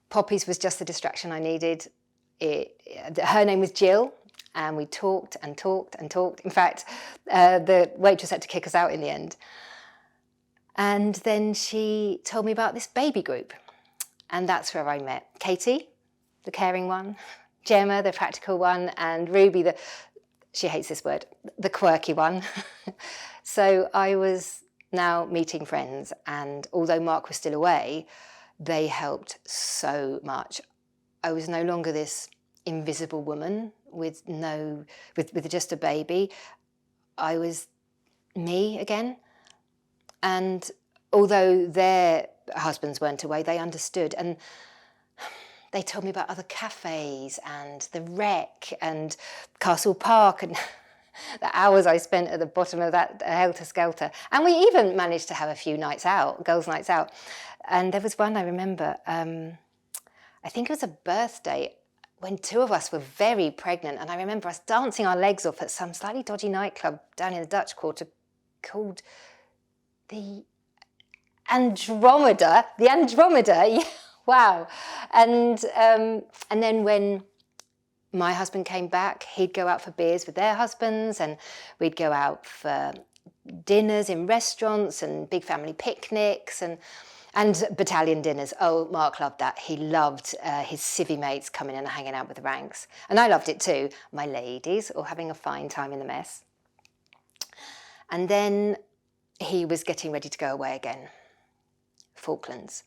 Poppy's was just the distraction I needed. Her name was Jill, and we talked and talked and talked. In fact, the waitress had to kick us out in the end. And then she told me about this baby group. And that's where I met Katie, the caring one, Gemma, the practical one, and Ruby, she hates this word, the quirky one. So I was now meeting friends, and although Mark was still away, they helped so much. I was no longer this invisible woman with just a baby. I was me again. And although their husbands weren't away, they understood. And they told me about other cafes and the Wreck and Castle Park and the hours I spent at the bottom of that helter-skelter. And we even managed to have a few nights out, girls' nights out. And there was one I remember, I think it was a birthday, when two of us were very pregnant. And I remember us dancing our legs off at some slightly dodgy nightclub down in the Dutch Quarter called the Andromeda, yeah, wow. And then when my husband came back, he'd go out for beers with their husbands, and we'd go out for dinners in restaurants and big family picnics and battalion dinners. Oh, Mark loved that. He loved his civvy mates coming in and hanging out with the ranks. And I loved it too, my ladies, all having a fine time in the mess. And then he was getting ready to go away again. Falklands.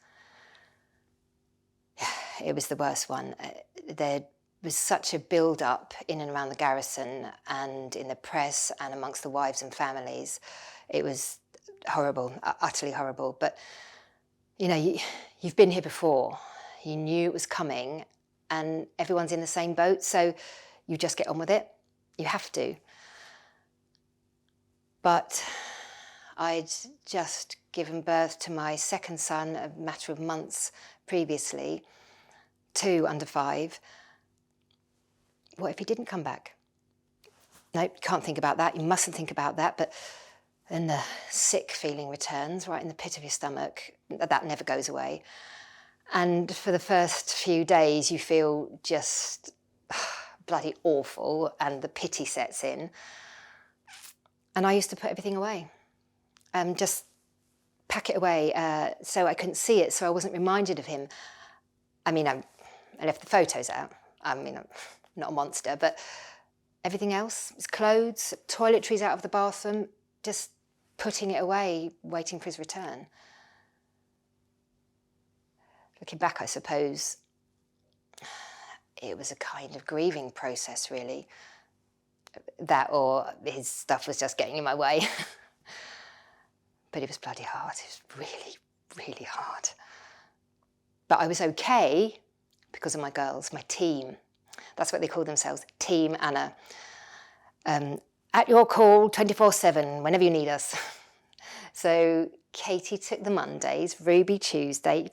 It was the worst one. There was such a build-up in and around the garrison and in the press and amongst the wives and families. It was horrible, utterly horrible. But, you know, you've been here before. You knew it was coming, and everyone's in the same boat, so you just get on with it. You have to. But I'd just given birth to my second son a matter of months previously, 2 under 5. What if he didn't come back? No, you can't think about that. You mustn't think about that. But then the sick feeling returns right in the pit of your stomach. That never goes away. And for the first few days, you feel just bloody awful, and the pity sets in. And I used to put everything away. Just pack it away so I couldn't see it, so I wasn't reminded of him. I mean, I left the photos out. I mean, I'm not a monster, but everything else, his clothes, toiletries out of the bathroom, just putting it away, waiting for his return. Looking back, I suppose, it was a kind of grieving process, really. That or his stuff was just getting in my way. But it was bloody hard. It was really, really hard. But I was okay because of my girls, my team. That's what they call themselves, Team Anna. At your call, 24/7, whenever you need us. So Katie took the Mondays, Ruby Tuesday.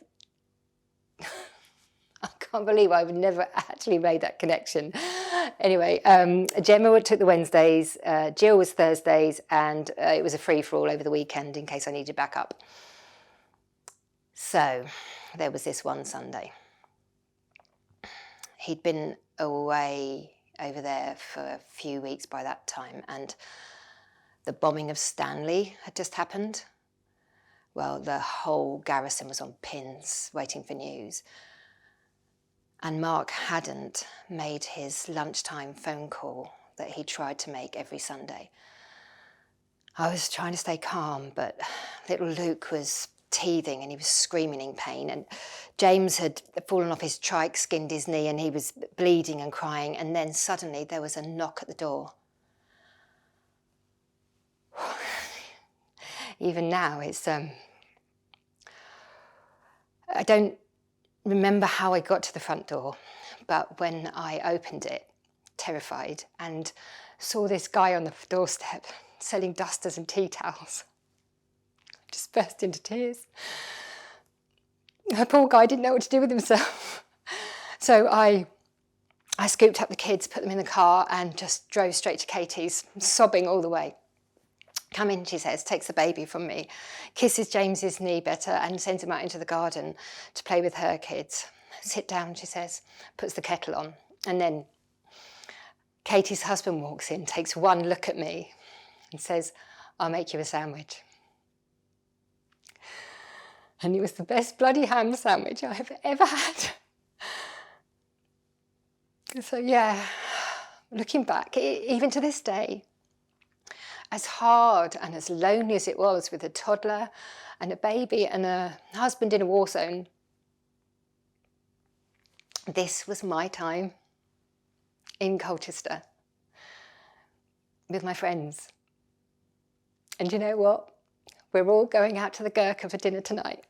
I can't believe I've never actually made that connection. Anyway, Gemma took the Wednesdays, Jill was Thursdays, and it was a free-for-all over the weekend in case I needed backup. So there was this one Sunday. He'd been away over there for a few weeks by that time, and the bombing of Stanley had just happened. Well, the whole garrison was on pins waiting for news. And Mark hadn't made his lunchtime phone call that he tried to make every Sunday. I was trying to stay calm, but little Luke was teething and he was screaming in pain, and James had fallen off his trike, skinned his knee, and he was bleeding and crying, and then suddenly there was a knock at the door. Even now, it's I don't remember how I got to the front door, but when I opened it, terrified, and saw this guy on the doorstep selling dusters and tea towels, I just burst into tears. The poor guy didn't know what to do with himself. So I scooped up the kids, put them in the car, and just drove straight to Katie's, sobbing all the way. Come in, she says, takes the baby from me, kisses James's knee better, and sends him out into the garden to play with her kids. Sit down, she says, puts the kettle on. And then Katie's husband walks in, takes one look at me and says, I'll make you a sandwich. And it was the best bloody ham sandwich I have ever had. So yeah, looking back, even to this day, as hard and as lonely as it was with a toddler and a baby and a husband in a war zone, this was my time in Colchester with my friends. And you know what? We're all going out to the Gurkha for dinner tonight.